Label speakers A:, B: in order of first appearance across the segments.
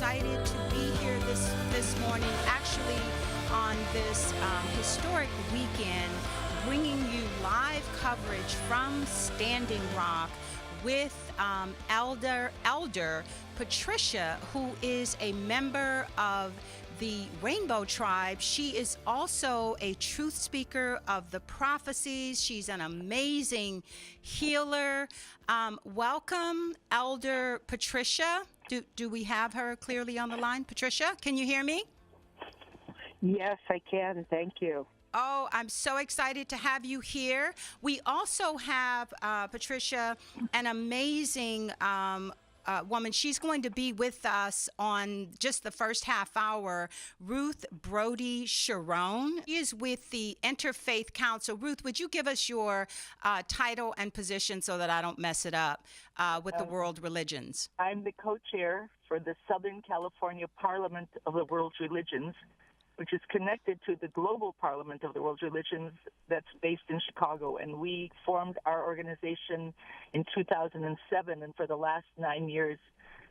A: excited to be here this morning, actually on this historic weekend, bringing you live coverage from Standing Rock with Elder Patricia, who is a member of the Rainbow Tribe. She is also a truth speaker of the prophecies. She's an amazing healer. Welcome, Elder Patricia. Do we have her clearly on the line? Patricia, can you hear me?
B: Yes, I can. Thank you.
A: Oh, I'm so excited to have you here. We also have, Patricia, an amazing woman. She's going to be with us on just the first half hour, Ruth Broyde Sharon. She is with the Interfaith Council. Ruth, would you give us your title and position so that I don't mess it up with the world religions?
B: I'm the co-chair for the Southern California Parliament of the World Religions, which is connected to the Global Parliament of the World Religions that's based in Chicago. And we formed our organization in 2007, and for the last 9 years,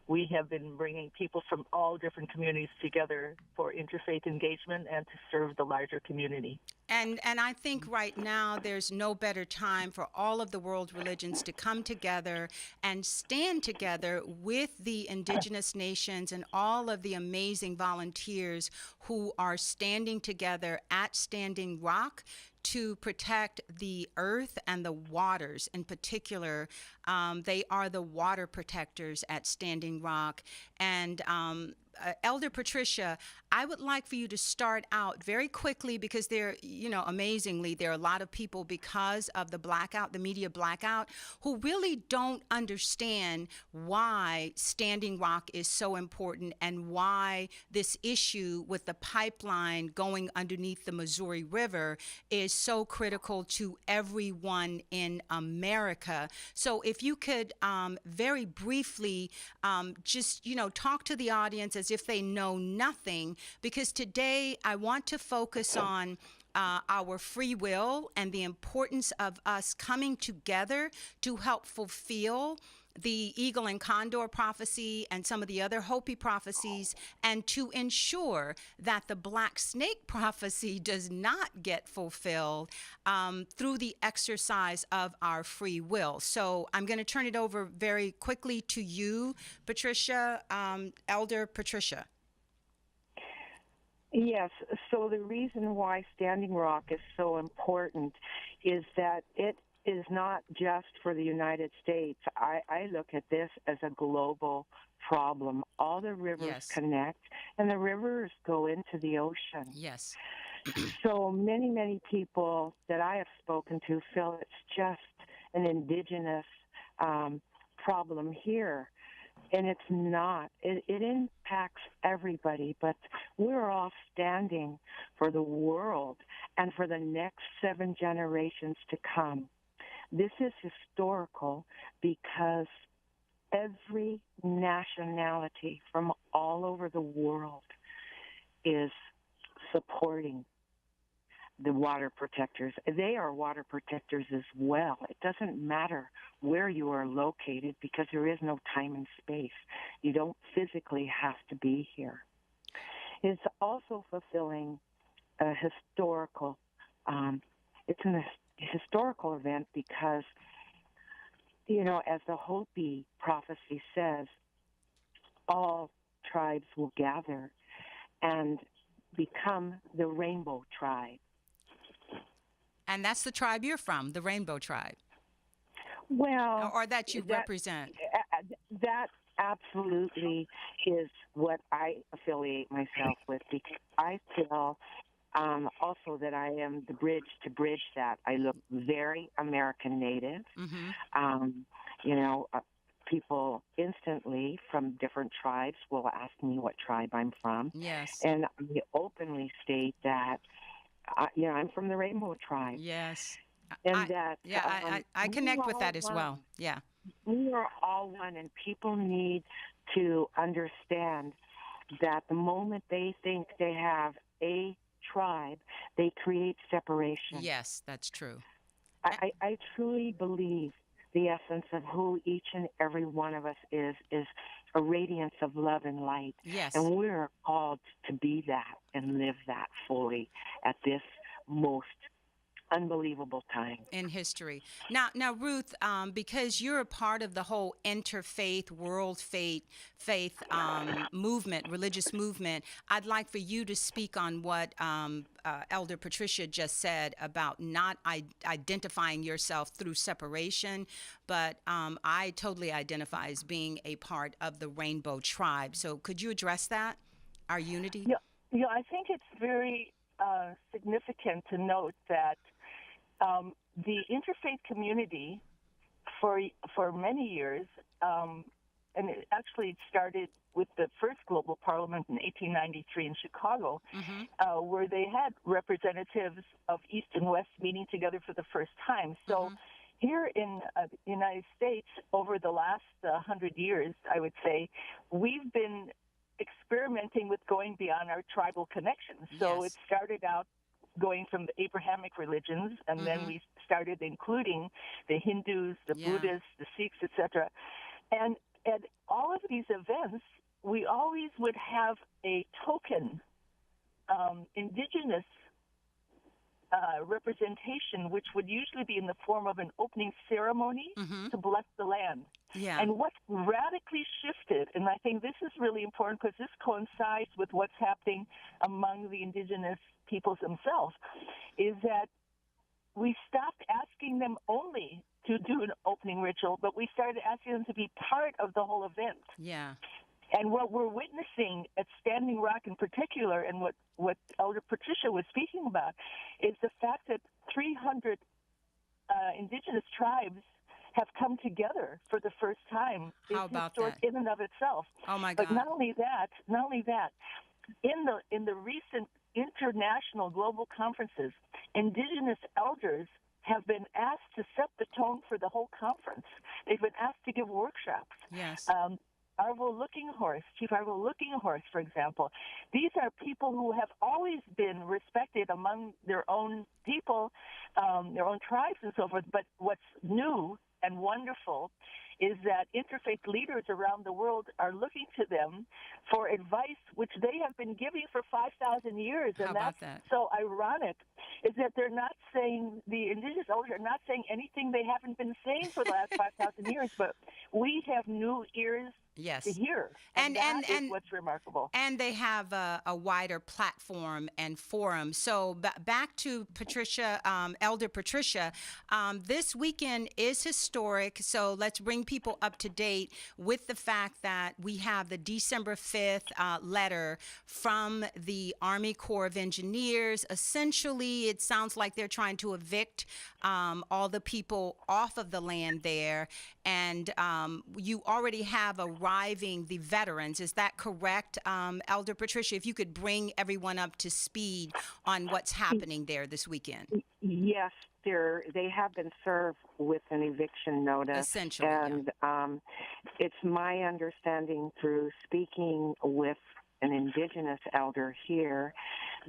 B: we have been bringing people from all different communities together for interfaith engagement and to serve the larger community.
A: And I think right now there's no better time for all of the world religions to come together and stand together with the indigenous nations and all of the amazing volunteers who are standing together at Standing Rock to protect the earth and the waters in particular. They are the water protectors at Standing Rock. And Elder Patricia, I would like for you to start out very quickly because amazingly, there are a lot of people because of the blackout, the media blackout, who really don't understand why Standing Rock is so important and why this issue with the pipeline going underneath the Missouri River is so critical to everyone in America. So if you could very briefly just, talk to the audience as if they know nothing, because today I want to focus on our free will and the importance of us coming together to help fulfill the Eagle and Condor Prophecy and some of the other Hopi prophecies, and to ensure that the Black Snake Prophecy does not get fulfilled through the exercise of our free will. So I'm going to turn it over very quickly to you, Patricia, Elder Patricia.
B: Yes, so the reason why Standing Rock is so important is that it is not just for the United States. I look at this as a global problem. All the rivers connect, and the rivers go into the ocean.
A: Yes.
B: So many people that I have spoken to feel it's just an indigenous problem here. And it's not. It impacts everybody, but we're all standing for the world and for the next 7 generations to come. This is historical because every nationality from all over the world is supporting the water protectors. They are water protectors as well. It doesn't matter where you are located because there is no time and space. You don't physically have to be here. It's also fulfilling a historical, it's an historical event because, as the Hopi prophecy says, all tribes will gather and become the Rainbow Tribe.
A: And that's the tribe you're from, the Rainbow Tribe.
B: Well,
A: or that you represent.
B: That absolutely is what I affiliate myself with, because I feel also that I am the bridge to bridge that. I look very American Native. Mm-hmm. People instantly from different tribes will ask me what tribe I'm from.
A: Yes.
B: And I openly state that I'm from the Rainbow Tribe.
A: Yes.
B: And
A: I connect with that as well. Yeah.
B: We are all one, and people need to understand that the moment they think they have a tribe, they create separation.
A: Yes, that's true.
B: I truly believe the essence of who each and every one of us is a radiance of love and light.
A: Yes.
B: And we're called to be that and live that fully at this most unbelievable time.
A: In history. Now, Ruth, because you're a part of the whole interfaith, world faith movement, religious movement, I'd like for you to speak on what Elder Patricia just said about not identifying yourself through separation, but I totally identify as being a part of the Rainbow Tribe. So could you address that, our unity?
C: Yeah, I think it's very significant to note that the interfaith community for many years, and it actually started with the first global parliament in 1893 in Chicago, where they had representatives of East and West meeting together for the first time. So here in the United States, over the last 100 years, I would say, we've been experimenting with going beyond our tribal connections. So it started out going from the Abrahamic religions, and then we started including the Hindus, the Buddhists, the Sikhs, etc. And at all of these events, we always would have a token indigenous representation, which would usually be in the form of an opening ceremony to bless the land.
A: Yeah.
C: And what's radically shifted, and I think this is really important because this coincides with what's happening among the indigenous peoples themselves, is that we stopped asking them only to do an opening ritual, but we started asking them to be part of the whole event.
A: Yeah.
C: And what we're witnessing at Standing Rock in particular, and what Elder Patricia was speaking about, is the fact that 300 indigenous tribes have come together for the first time.
A: How about
C: historic
A: that?
C: in and of itself.
A: Oh my God.
C: But not only that, in the recent international global conferences, indigenous elders have been asked to set the tone for the whole conference. They've been asked to give workshops.
A: Yes.
C: Chief Arvo Lookinghorse, for example. These are people who have always been respected among their own people, their own tribes and so forth. But what's new and wonderful is that interfaith leaders around the world are looking to them for advice, which they have been giving for 5,000 years.
A: How
C: and
A: about
C: that's
A: that?
C: so ironic, is that they're not saying, the indigenous elders are not saying anything they haven't been saying for the last 5,000 years, but we have new ears to hear. And that is what's remarkable.
A: And they have a wider platform and forum. So back to Patricia, Elder Patricia, this weekend is historic. So let's bring people up to date with the fact that we have the December 5th letter from the Army Corps of Engineers. Essentially, it sounds like they're trying to evict all the people off of the land there. And you already have arriving the veterans. Is that correct, Elder Patricia? If you could bring everyone up to speed on what's happening there this weekend.
B: Yes, they have been served with an eviction notice.
A: Essentially,
B: and it's my understanding through speaking with an indigenous elder here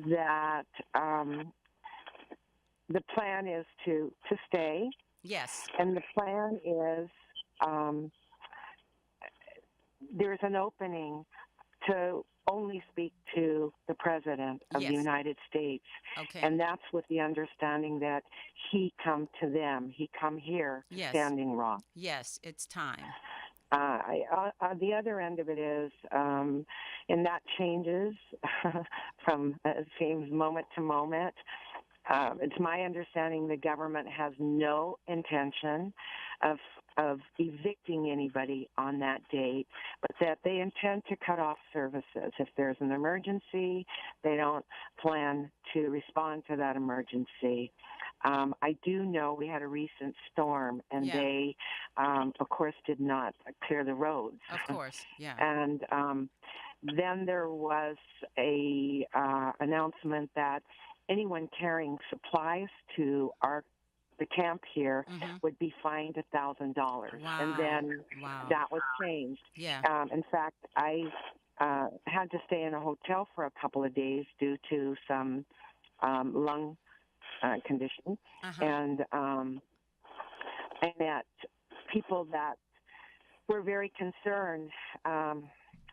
B: that the plan is to stay.
A: Yes.
B: And the plan is there's an opening to only speak to the President of the United States.
A: Okay.
B: And that's with the understanding that he come to them. He come here, Standing Rock.
A: Yes, it's time.
B: The other end of it is, and that changes from it seems moment to moment. It's my understanding the government has no intention of evicting anybody on that date, but that they intend to cut off services. If there's an emergency, they don't plan to respond to that emergency. I do know we had a recent storm, and they, of course, did not clear the roads.
A: Of course, yeah.
B: And then there was a announcement that anyone carrying supplies to the camp here would be fined $1,000.
A: Wow.
B: And then that was changed.
A: Yeah.
B: In fact, I had to stay in a hotel for a couple of days due to some lung condition. And I met people that were very concerned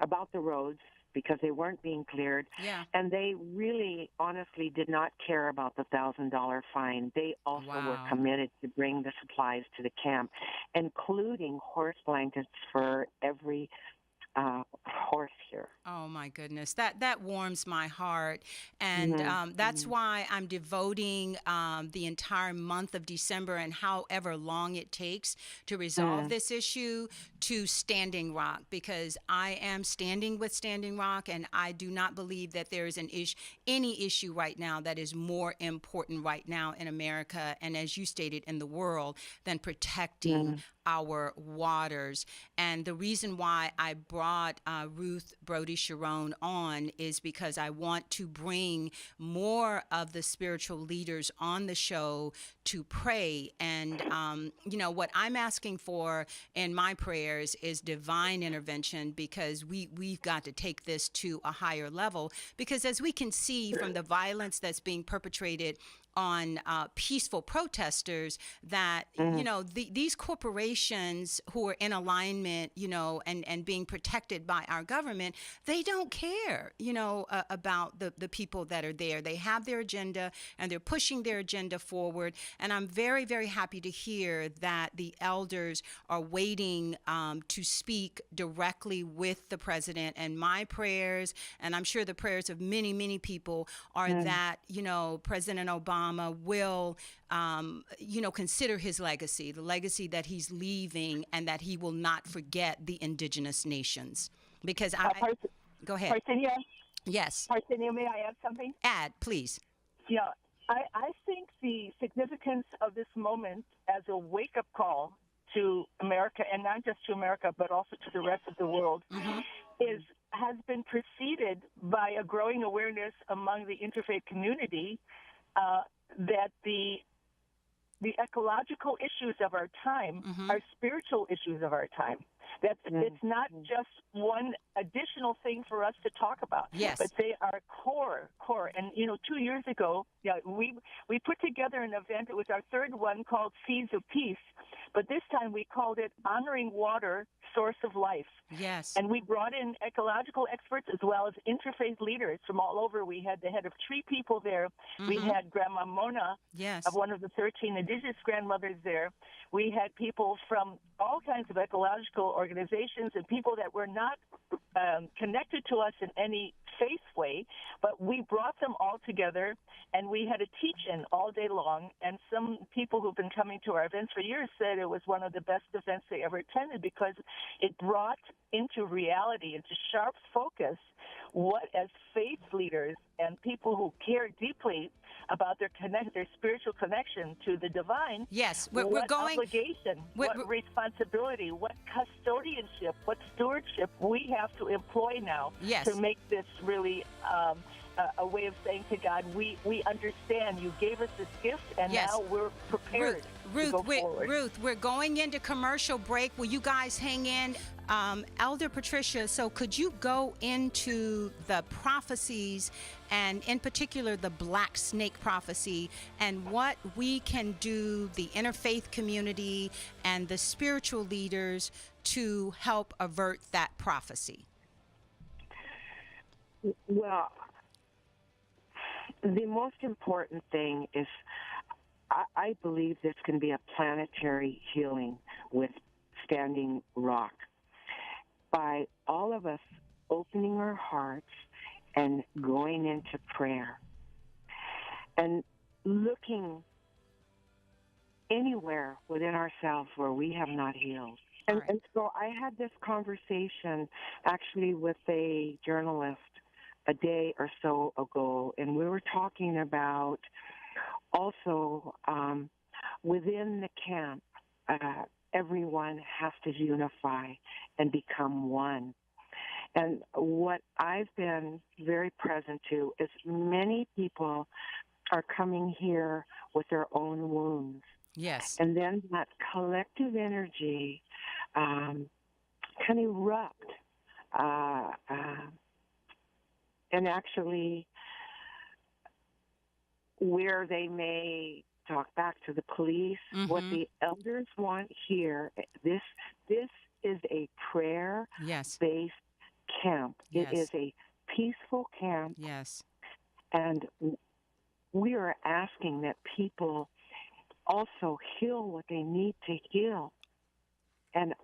B: about the roads because they weren't being cleared.
A: Yeah.
B: And they really, honestly, did not care about the $1,000 fine. They also were
A: Wow.
B: committed to bring the supplies to the camp, including horse blankets for every horse here.
A: Oh my goodness, that warms my heart, and
B: Mm-hmm.
A: that's why I'm devoting the entire month of December and however long it takes to resolve this issue to Standing Rock, because I am standing with Standing Rock, and I do not believe that there is any issue right now that is more important right now in America, and as you stated, in the world, than protecting our waters. And the reason why I brought Ruth Broyde Sharon on is because I want to bring more of the spiritual leaders on the show to pray. And, what I'm asking for in my prayers is divine intervention, because we've got to take this to a higher level. Because as we can see from the violence that's being perpetrated on peaceful protesters, that these corporations who are in alignment, and being protected by our government, they don't care, about the people that are there. They have their agenda, and they're pushing their agenda forward. And I'm very, very happy to hear that the elders are waiting to speak directly with the president. And my prayers, and I'm sure the prayers of many, many people, are that President Obama will, consider his legacy, the legacy that he's leaving, and that he will not forget the indigenous nations. Because go ahead.
C: Parthenia,
A: Yes.
C: Parthenia, may I add something?
A: Add, please.
C: Yeah, I think the significance of this moment as a wake-up call to America, and not just to America, but also to the rest of the world, has been preceded by a growing awareness among the interfaith community that the ecological issues of our time are spiritual issues of our time. That it's not just one additional thing for us to talk about, but they are core. And 2 years ago, we put together an event. It was our third one, called Seeds of Peace, but this time we called it Honoring Water, Source of Life.
A: Yes.
C: And we brought in ecological experts as well as interfaith leaders from all over. We had the head of Tree People there. We had Grandma Mona, of one of the 13 indigenous grandmothers there. We had people from all kinds of ecological organizations and people that were not connected to us in any faith way, but we brought them all together, and we had a teach-in all day long. And some people who've been coming to our events for years said it was one of the best events they ever attended, because it brought into reality, into sharp focus, what, as faith leaders and people who care deeply about their spiritual connection to the divine,
A: we're going
C: obligation, what responsibility, what custodianship, what stewardship we have to employ now to make this really a way of saying to God, we understand you gave us this gift, and now we're prepared to go forward.
A: Ruth, we're going into commercial break. Will you guys hang in? Elder Patricia, so could you go into the prophecies, and in particular the Black Snake prophecy, and what we can do, the interfaith community and the spiritual leaders, to help avert that prophecy?
B: Well, the most important thing is I believe this can be a planetary healing with Standing Rock, by all of us opening our hearts and going into prayer and looking anywhere within ourselves where we have not healed. And so I had this conversation actually with a journalist a day or so ago, and we were talking about also within the camp, everyone has to unify and become one. And what I've been very present to is many people are coming here with their own wounds.
A: Yes.
B: And then that collective energy can erupt and actually where they may talk back to the police. What the elders want here, this is a
A: Yes.
B: prayer-based camp. It is
A: Yes.
B: a peaceful camp,
A: Yes.
B: and we are asking that people also heal what they need to heal. And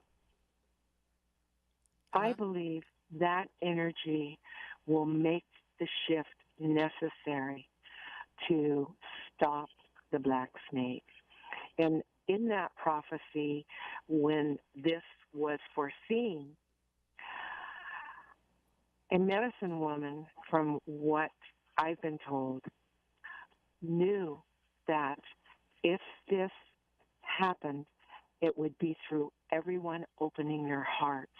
B: I
A: Hello?
B: believe that energy will make the shift necessary to stop the black snake. And in that prophecy, when this was foreseen, a medicine woman, from what I've been told, knew that if this happened, it would be through everyone opening their hearts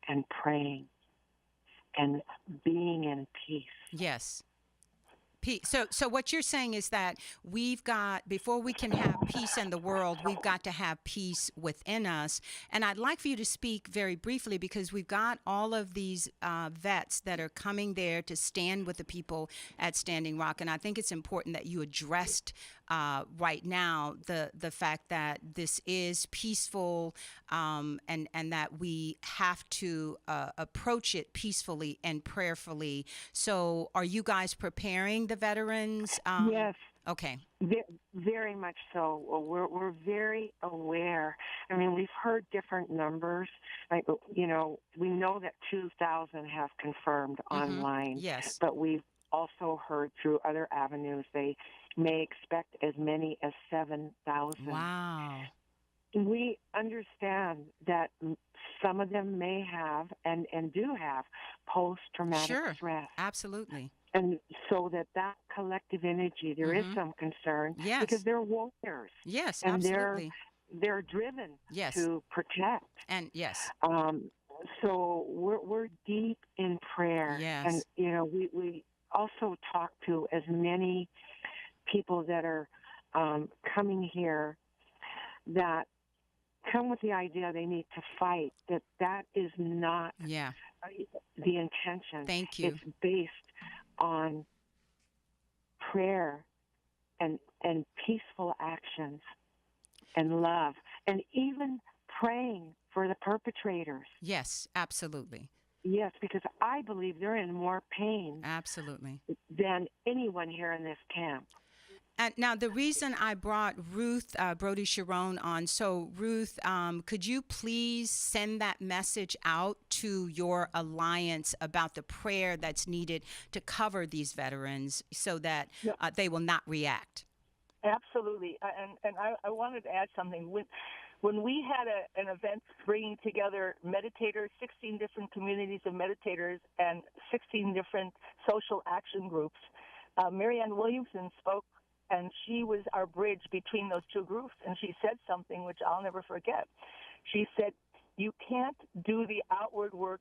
B: and praying and being in peace.
A: Yes. So what you're saying is that we've got, before we can have peace in the world, we've got to have peace within us. And I'd like for you to speak very briefly, because we've got all of these vets that are coming there to stand with the people at Standing Rock. And I think it's important that you addressed right now the fact that this is peaceful, and that we have to approach it peacefully and prayerfully. So are you guys preparing the veterans?
B: Yes.
A: Okay.
B: Very much so. We're very aware. I mean, we've heard different numbers. Like, we know that 2,000 have confirmed online.
A: Yes.
B: But we've also heard through other avenues they may expect as many as 7,000.
A: Wow.
B: We understand that some of them may have and do have post-traumatic stress.
A: Absolutely.
B: And so that collective energy, there is some concern,
A: Yes.
B: because they're warriors.
A: Yes,
B: And
A: absolutely.
B: they're driven
A: Yes.
B: to protect.
A: And yes.
B: So we're deep in prayer.
A: Yes.
B: And, we also talk to as many people that are coming here that come with the idea they need to fight, that is not the intention.
A: Thank you.
B: It's based on prayer and peaceful actions and love, and even praying for the perpetrators.
A: Yes, absolutely.
B: Yes, because I believe they're in more pain
A: Absolutely.
B: than anyone here in this camp.
A: And now, the reason I brought Ruth Broyde Sharon on, so Ruth, could you please send that message out to your alliance about the prayer that's needed to cover these veterans so that they will not react?
C: Absolutely. And I wanted to add something. When we had an event bringing together meditators, 16 different communities of meditators and 16 different social action groups, Marianne Williamson spoke, and she was our bridge between those two groups. And she said something which I'll never forget. She said, you can't do the outward work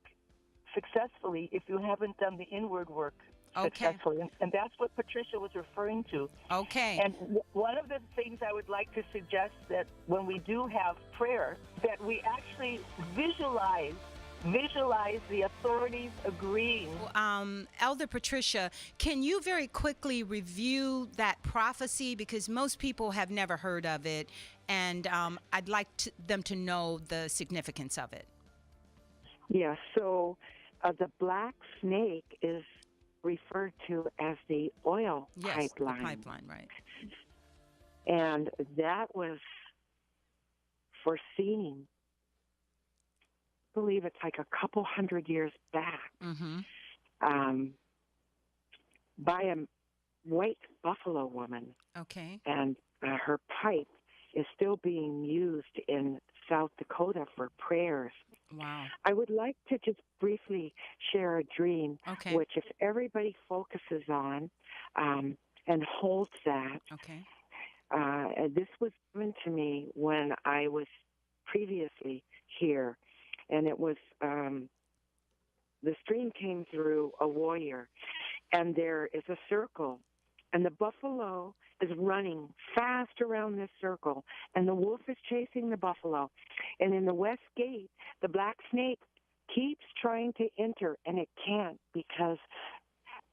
C: successfully if you haven't done the inward work successfully. And that's what Patricia was referring to.
A: Okay.
C: And one of the things I would like to suggest, that when we do have prayer, that we actually visualize the authorities agreeing.
A: Elder Patricia, can you very quickly review that prophecy, because most people have never heard of it, and I'd like them to know the significance of it.
B: Yeah, so the black snake is referred to as the oil pipeline.
A: The pipeline, right.
B: And that was foreseen, I believe it's like a couple hundred years back, by a white buffalo woman.
A: Okay.
B: And her pipe is still being used in South Dakota for prayers.
A: Wow.
B: I would like to just briefly share a dream, which if everybody focuses on and holds that.
A: Okay.
B: This was given to me when I was previously here, and it was the stream came through a warrior, and there is a circle, and the buffalo is running fast around this circle, and the wolf is chasing the buffalo. And in the west gate, the black snake keeps trying to enter, and it can't because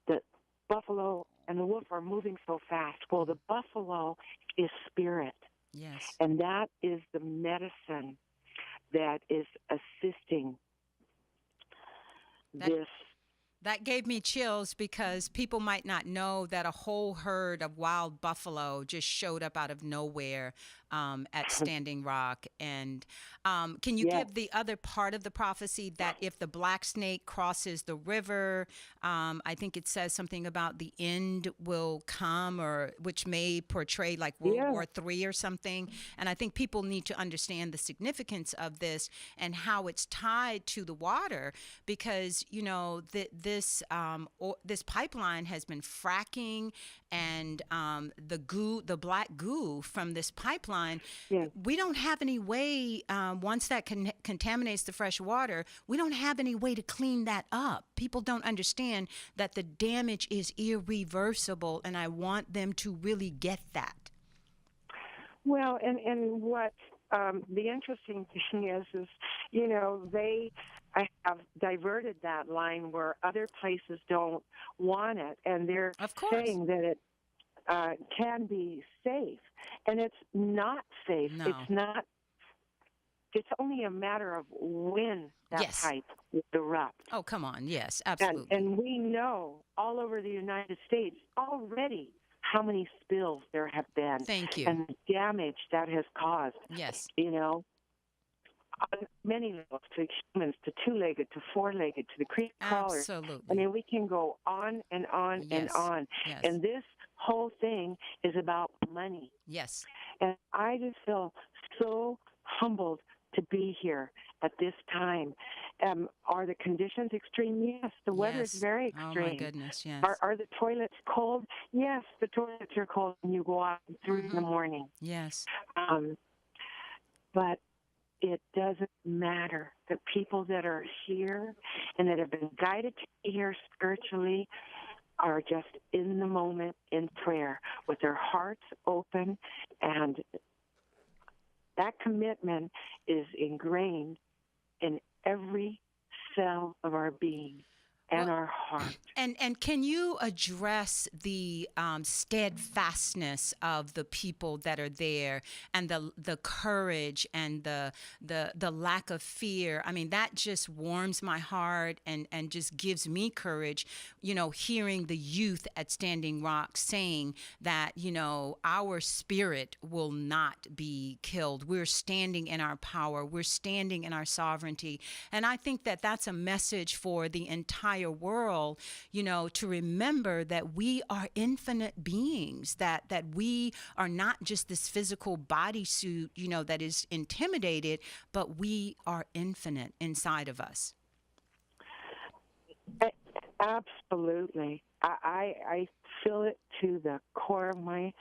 B: the buffalo and the wolf are moving so fast. Well, the buffalo is spirit.
A: Yes.
B: And that is the medicine that is assisting
A: That
B: this.
A: That gave me chills because people might not know that a whole herd of wild buffalo just showed up out of nowhere at Standing Rock. And can you
B: Yes.
A: give the other part of the prophecy that if the black snake crosses the river, I think it says something about the end will come, or which may portray like World
B: Yeah.
A: War III or something. And I think people need to understand the significance of this and how it's tied to the water, because this pipeline has been fracking, and the black goo from this pipeline,
B: Yeah.
A: we don't have any way, once that contaminates the fresh water, we don't have any way to clean that up. People don't understand that the damage is irreversible, and I want them to really get that.
B: Well, and what the interesting thing is they have diverted that line where other places don't want it, and they're
A: Of course.
B: saying that it can be safe, and it's not safe.
A: No.
B: It's not. It's only a matter of when that
A: Yes.
B: pipe will erupt.
A: Oh, come on. Yes, absolutely.
B: And we know all over the United States already how many spills there have been.
A: Thank you.
B: And the damage that has caused.
A: Yes.
B: On many levels, to humans, to two-legged, to four-legged, to the creek crawlers.
A: Absolutely.
B: I mean, we can go on and on and
A: Yes.
B: on.
A: Yes.
B: And this whole thing is about money.
A: Yes.
B: And I just feel so humbled to be here at this time. Are the conditions extreme? Yes. The weather is
A: Yes.
B: very extreme.
A: Oh, my goodness, yes.
B: Are the toilets cold? Yes, the toilets are cold when you go out at 3 in the morning.
A: Yes.
B: But it doesn't matter. The people that are here and that have been guided to be here spiritually are just in the moment in prayer with their hearts open, and that commitment is ingrained in every cell of our being and our heart.
A: And can you address the steadfastness of the people that are there, and the courage and the lack of fear? I mean, that just warms my heart and just gives me courage, hearing the youth at Standing Rock saying that, our spirit will not be killed. We're standing in our power. We're standing in our sovereignty. And I think that that's a message for the entire world, to remember that we are infinite beings, that we are not just this physical bodysuit, that is intimidated, but we are infinite inside of us.
B: Absolutely. I feel it to the core of my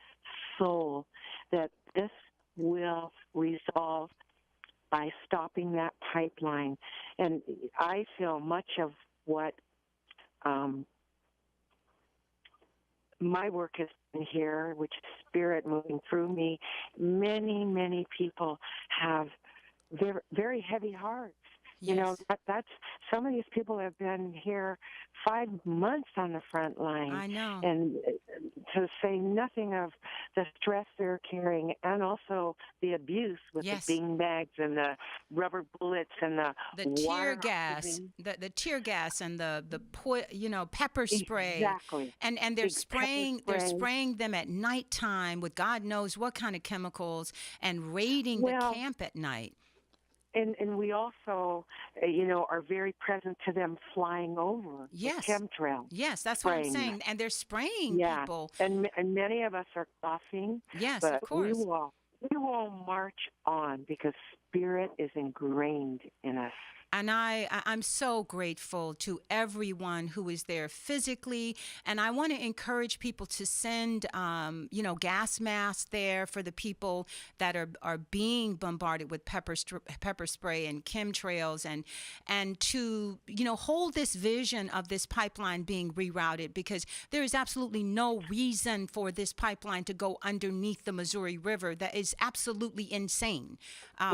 B: soul that this will resolve by stopping that pipeline. And I feel much of what my work has been here, which is spirit moving through me. Many, many people have very, very heavy hearts.
A: Yes.
B: That's some of these people have been here 5 months on the front line.
A: I know.
B: And to say nothing of the stress they're carrying, and also the abuse with
A: Yes.
B: the bean bags and the rubber bullets and the
A: tear
B: water
A: gas,
B: hosing.
A: the tear gas and the pepper spray.
B: Exactly.
A: And they're
B: Big
A: spraying
B: pepper
A: they're
B: spray.
A: spraying them at nighttime with God knows what kind of chemicals, and raiding the
B: Well,
A: camp at night.
B: And we also, are very present to them flying over
A: Yes.
B: the chemtrails.
A: Yes, that's what I'm
B: spraying
A: saying. And they're spraying
B: Yeah,
A: people.
B: and many of us are coughing.
A: Yes,
B: but
A: of course.
B: we will march on because spirit is ingrained in us.
A: And I'm so grateful to everyone who is there physically. And I want to encourage people to send, gas masks there for the people that are being bombarded with pepper spray and chemtrails, and to, hold this vision of this pipeline being rerouted, because there is absolutely no reason for this pipeline to go underneath the Missouri River. That is absolutely insane.
B: I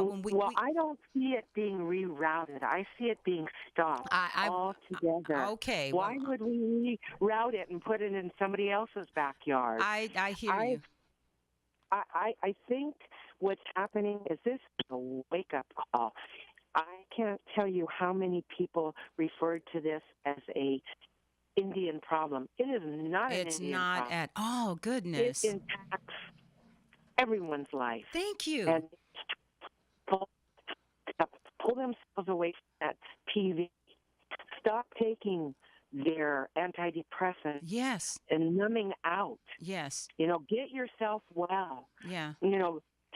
B: don't see it being rerouted. I see it being stopped altogether.
A: Okay.
B: Why would we reroute it and put it in somebody else's backyard?
A: I hear you.
B: I think what's happening is this is a wake-up call. I can't tell you how many people referred to this as a Indian problem. It is not an
A: It's
B: Indian
A: not
B: problem.
A: at all.
B: It
A: Goodness.
B: impacts everyone's life.
A: Thank you.
B: And people pull themselves away from that TV. Stop taking their antidepressants
A: Yes.
B: and numbing out.
A: Yes.
B: Get yourself well.
A: Yeah.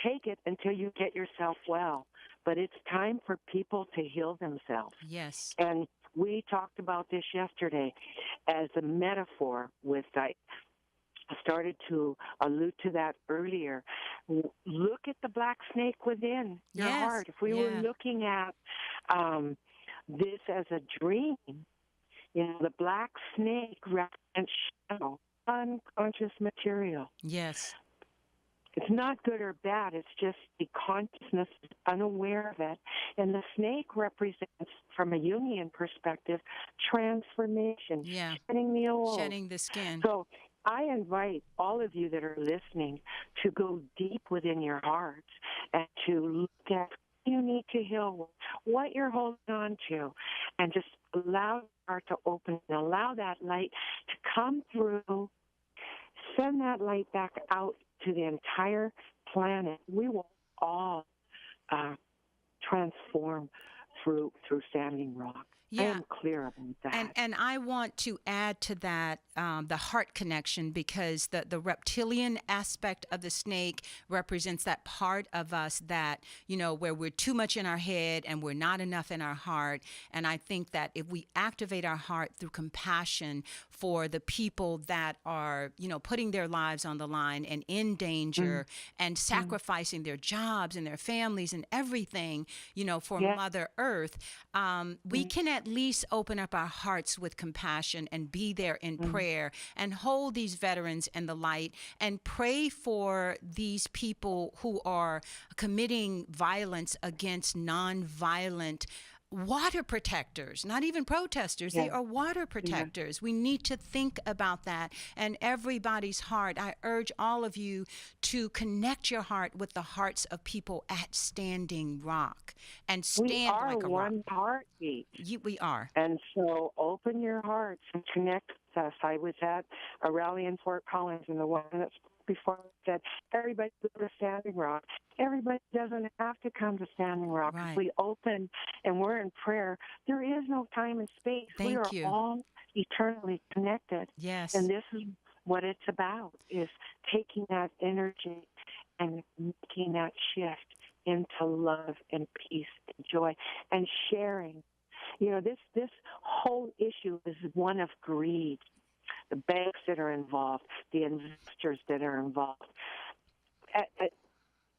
B: Take it until you get yourself well. But it's time for people to heal themselves.
A: Yes.
B: And we talked about this yesterday as a metaphor with I started to allude to that earlier. Look at the black snake within your
A: Yes.
B: heart. If we were
A: Yeah.
B: looking at this as a dream, the black snake represents shadow, unconscious material.
A: Yes.
B: It's not good or bad. It's just the consciousness is unaware of it. And the snake represents, from a Jungian perspective, transformation,
A: Yeah.
B: shedding the old.
A: Shedding the skin.
B: So I invite all of you that are listening to go deep within your hearts and to look at what you need to heal, what you're holding on to, and just allow your heart to open and allow that light to come through. Send that light back out to the entire planet. We will all transform through Standing Rock. I
A: Yeah.
B: am clear about that.
A: And I want to add to that the heart connection, because the reptilian aspect of the snake represents that part of us that, where we're too much in our head and we're not enough in our heart. And I think that if we activate our heart through compassion for the people that are, putting their lives on the line and in danger and sacrificing their jobs and their families and everything, for Mother Earth, we can at least open up our hearts with compassion and be there in prayer and hold these veterans in the light and pray for these people who are committing violence against nonviolent water protectors, not even protesters. They are water protectors. We need to think about that. And everybody's heart, I urge all of you to connect your heart with the hearts of people at Standing Rock and stand
B: We are
A: like a
B: one
A: rock.
B: heartbeat.
A: We are.
B: And so open your hearts and connect with us. I was at a rally in Fort Collins, and the one that spoke before said, everybody go to Standing Rock. Everybody doesn't have to come to Standing Rock.
A: Right.
B: If we open and we're in prayer, there is no time and space. We
A: Thank
B: are
A: you.
B: all eternally connected.
A: Yes.
B: And this is what it's about, is taking that energy and making that shift into love and peace and joy and sharing. This whole issue is one of greed. The banks that are involved, the investors that are involved. At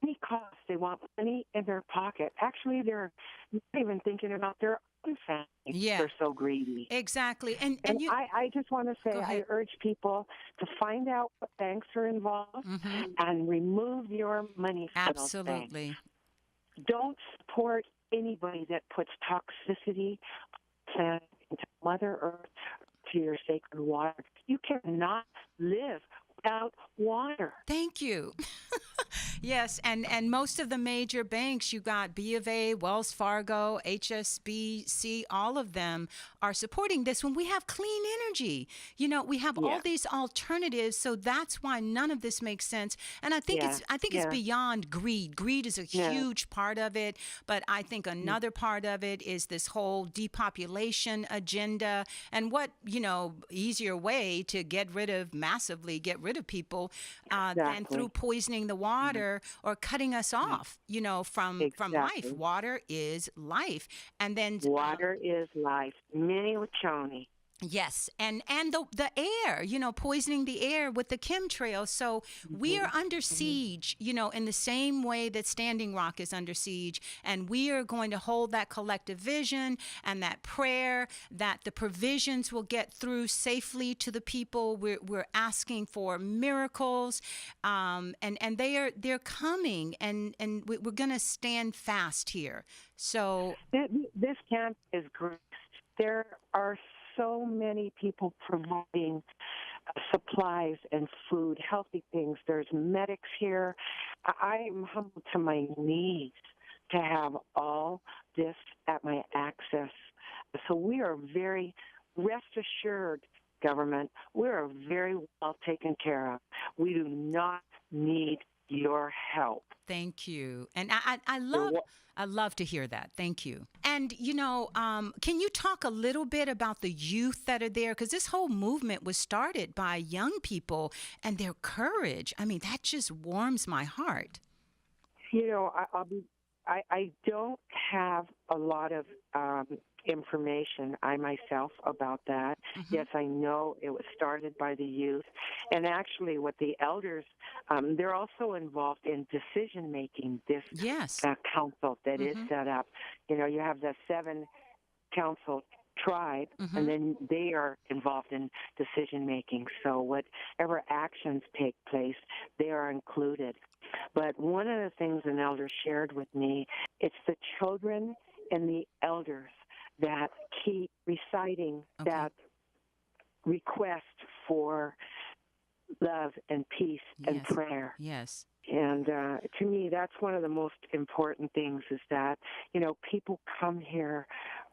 B: any cost, they want money in their pocket. Actually, they're not even thinking about their own family.
A: Yeah.
B: They're so greedy.
A: Exactly. And you
B: I just want to say,
A: Go
B: I
A: ahead.
B: urge people to find out what banks are involved and remove your money from those banks.
A: absolutely.
B: Don't support anybody that puts toxicity into Mother Earth, to your sacred water. You cannot live without water.
A: Thank you. Yes, and most of the major banks, you got B of A, Wells Fargo, HSBC, all of them are supporting this when we have clean energy. We have all these alternatives, so that's why none of this makes sense. And I think it's beyond greed. Greed is a huge part of it, but I think another part of it is this whole depopulation agenda. And what, easier way to massively get rid of people than through poisoning the water or cutting us off, from life. Water is life. And then
B: Water is life. Mini Wachoni.
A: yes, and the air, poisoning the air with the chemtrails. So we are under siege, in the same way that Standing Rock is under siege, and we are going to hold that collective vision and that prayer that the provisions will get through safely to the people. We're asking for miracles, and they're coming, and we're going to stand fast here. So
B: This camp is great. There are so many people providing supplies and food, healthy things. There's medics here. I am humbled to my knees to have all this at my access. So we are very, rest assured, government, we are very well taken care of. We do not need your help.
A: Thank you. And I love to hear that. Thank you. And, can you talk a little bit about the youth that are there? Because this whole movement was started by young people and their courage. I mean, that just warms my heart.
B: I don't have a lot of information, I myself, about that.
A: Mm-hmm.
B: Yes, I know it was started by the youth. And actually, what the elders, they're also involved in decision making, this
A: Yes.
B: Council that is set up. You have the 7 council tribe, and then they are involved in decision making. So whatever actions take place, they are included. But one of the things an elder shared with me, it's the children and the elders that keep reciting that request for love and peace and prayer.
A: Yes.
B: And to me, that's one of the most important things, is that, people come here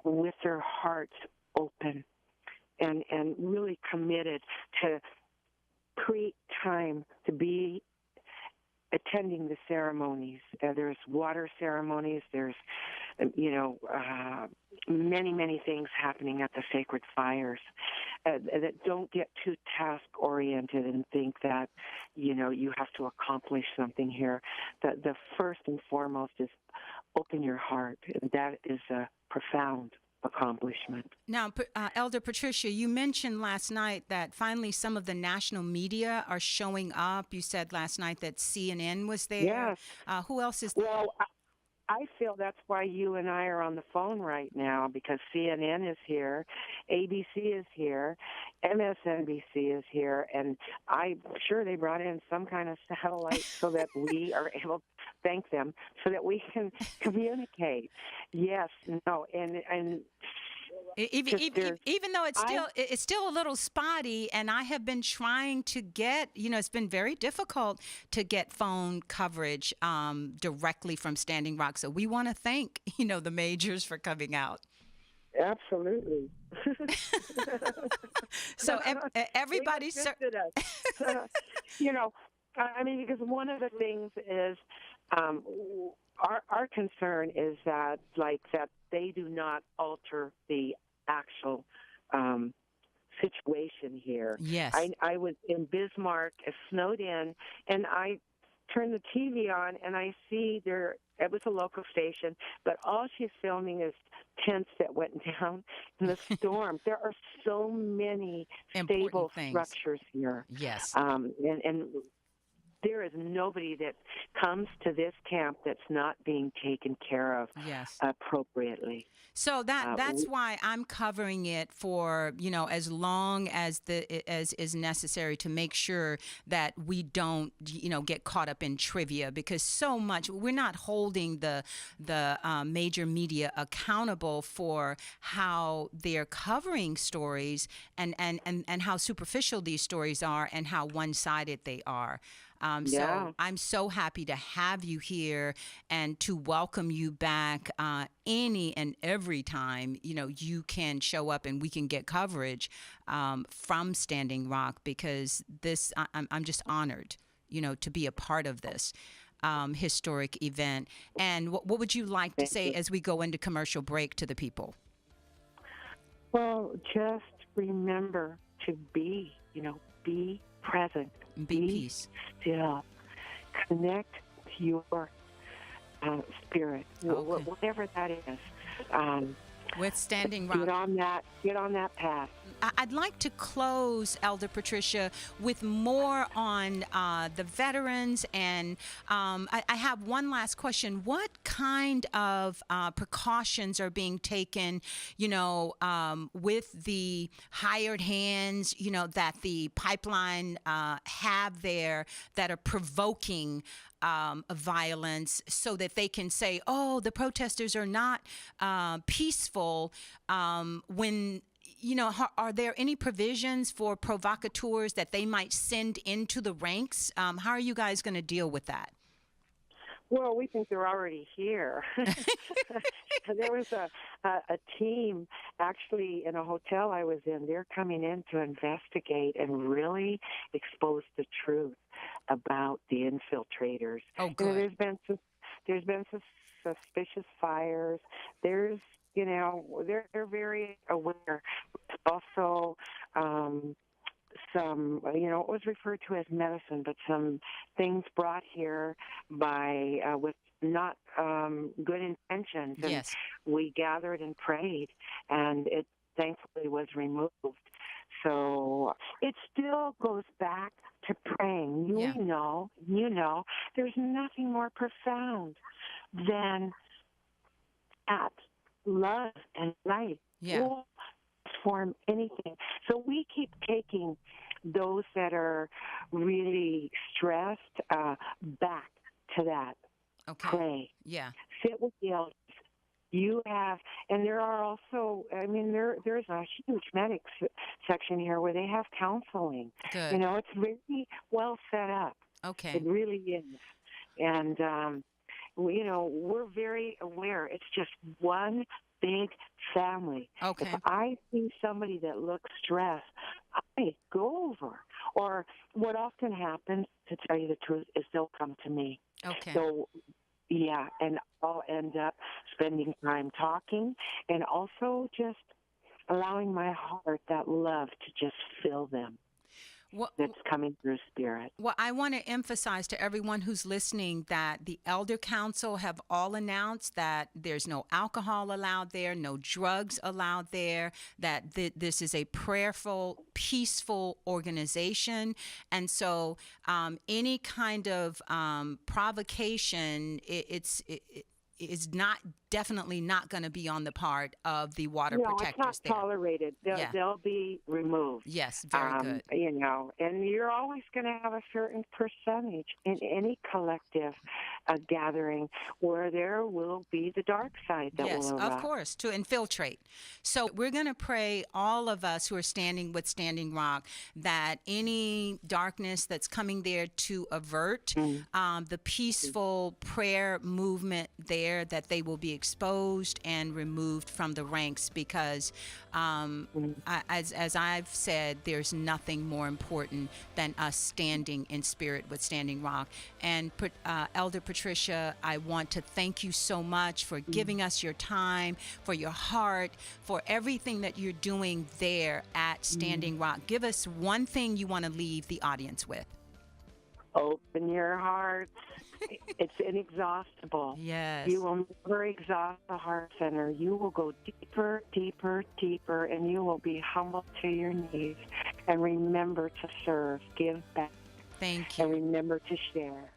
B: with their hearts open and really committed to create time to be attending the ceremonies. There's water ceremonies. There's, many, many things happening at the sacred fires that don't get too task-oriented and think that, you have to accomplish something here. The first and foremost is open your heart. That is a profound accomplishment.
A: Now, Elder Patricia, you mentioned last night that finally some of the national media are showing up. You said last night that CNN was there.
B: Yes.
A: Who else is there?
B: Well, I feel that's why you and I are on the phone right now, because CNN is here, ABC is here, MSNBC is here, and I'm sure they brought in some kind of satellite so that we are able to thank them, so that we can communicate. Yes, no, and
A: even though it's still a little spotty, and I have been trying to get, it's been very difficult to get phone coverage directly from Standing Rock. So we want to thank, the majors for coming out.
B: Absolutely.
A: So everybody's
B: because one of the things is our concern is that they do not alter the actual situation here.
A: Yes.
B: I was in Bismarck, snowed in, and I turned the TV on, and I see it was a local station, but all she's filming is tents that went down in the storm. There are so many stable structures here.
A: Yes.
B: And there is nobody that comes to this camp that's not being taken care of appropriately.
A: So that's why I'm covering it for, as long as as is necessary, to make sure that we don't, get caught up in trivia, because so much we're not holding the major media accountable for how they're covering stories and how superficial these stories are and how one-sided they are. So I'm so happy to have you here and to welcome you back any and every time, you can show up and we can get coverage from Standing Rock, because I'm just honored, to be a part of this historic event. And what would you like to say as we go into commercial break to the people?
B: Well, just remember to be present.
A: Be peace.
B: Still. Connect to your spirit, whatever that is.
A: With Standing Rock.
B: Get on that path.
A: I'd like to close, Elder Patricia, with more on the veterans. And I have one last question. What kind of precautions are being taken, with the hired hands, that the pipeline have there that are provoking violence, so that they can say, oh, the protesters are not peaceful, when, are there any provisions for provocateurs that they might send into the ranks? How are you guys going to deal with that?
B: Well, we think they're already here. There was a team actually in a hotel I was in. They're coming in to investigate and really expose the truth about the infiltrators.
A: Oh,
B: You know,
A: good.
B: there's been some suspicious fires. There's they're very aware. Also, some, what was referred to as medicine, but some things brought here by with not good intentions, and
A: Yes.
B: we gathered and prayed, and it thankfully was removed. So it still goes back to praying.
A: Yeah.
B: There's nothing more profound than that love and light.
A: Yeah.
B: Form anything. So we keep taking those that are really stressed back to that.
A: Okay.
B: Pray.
A: Yeah.
B: Sit with the elders. You have, and there are also, there's a huge medics section here where they have counseling.
A: Good.
B: It's really well set up.
A: Okay.
B: It really is. And, we're very aware. It's just one big family.
A: Okay.
B: If I see somebody that looks stressed, I go over. Or what often happens, to tell you the truth, is they'll come to me.
A: Okay.
B: So, yeah, and I'll end up spending time talking and also just allowing my heart, that love, to just fill them. That's coming through spirit.
A: Well, I want to emphasize to everyone who's listening that the Elder Council have all announced that there's no alcohol allowed there, no drugs allowed there, that this is a prayerful, peaceful organization. And so any kind of provocation, it is definitely not going to be on the part of the water protectors.
B: No, it's not tolerated. They'll be removed.
A: Yes, very good.
B: And you're always going to have a certain percentage in any collective gathering where there will be the dark side that will erupt.
A: Yes, of course, to infiltrate. So we're going to pray, all of us who are standing with Standing Rock, that any darkness that's coming there to avert the peaceful prayer movement there, that they will be exposed and removed from the ranks, because as I've said, there's nothing more important than us standing in spirit with Standing Rock. And Elder Patricia, I want to thank you so much for giving us your time, for your heart, for everything that you're doing there at Standing Rock. Give us one thing you want to leave the audience with.
B: Open your hearts. It's inexhaustible.
A: Yes.
B: You will never exhaust the heart center. You will go deeper, deeper, deeper, and you will be humble to your knees. And remember to serve, give back.
A: Thank you.
B: And remember to share.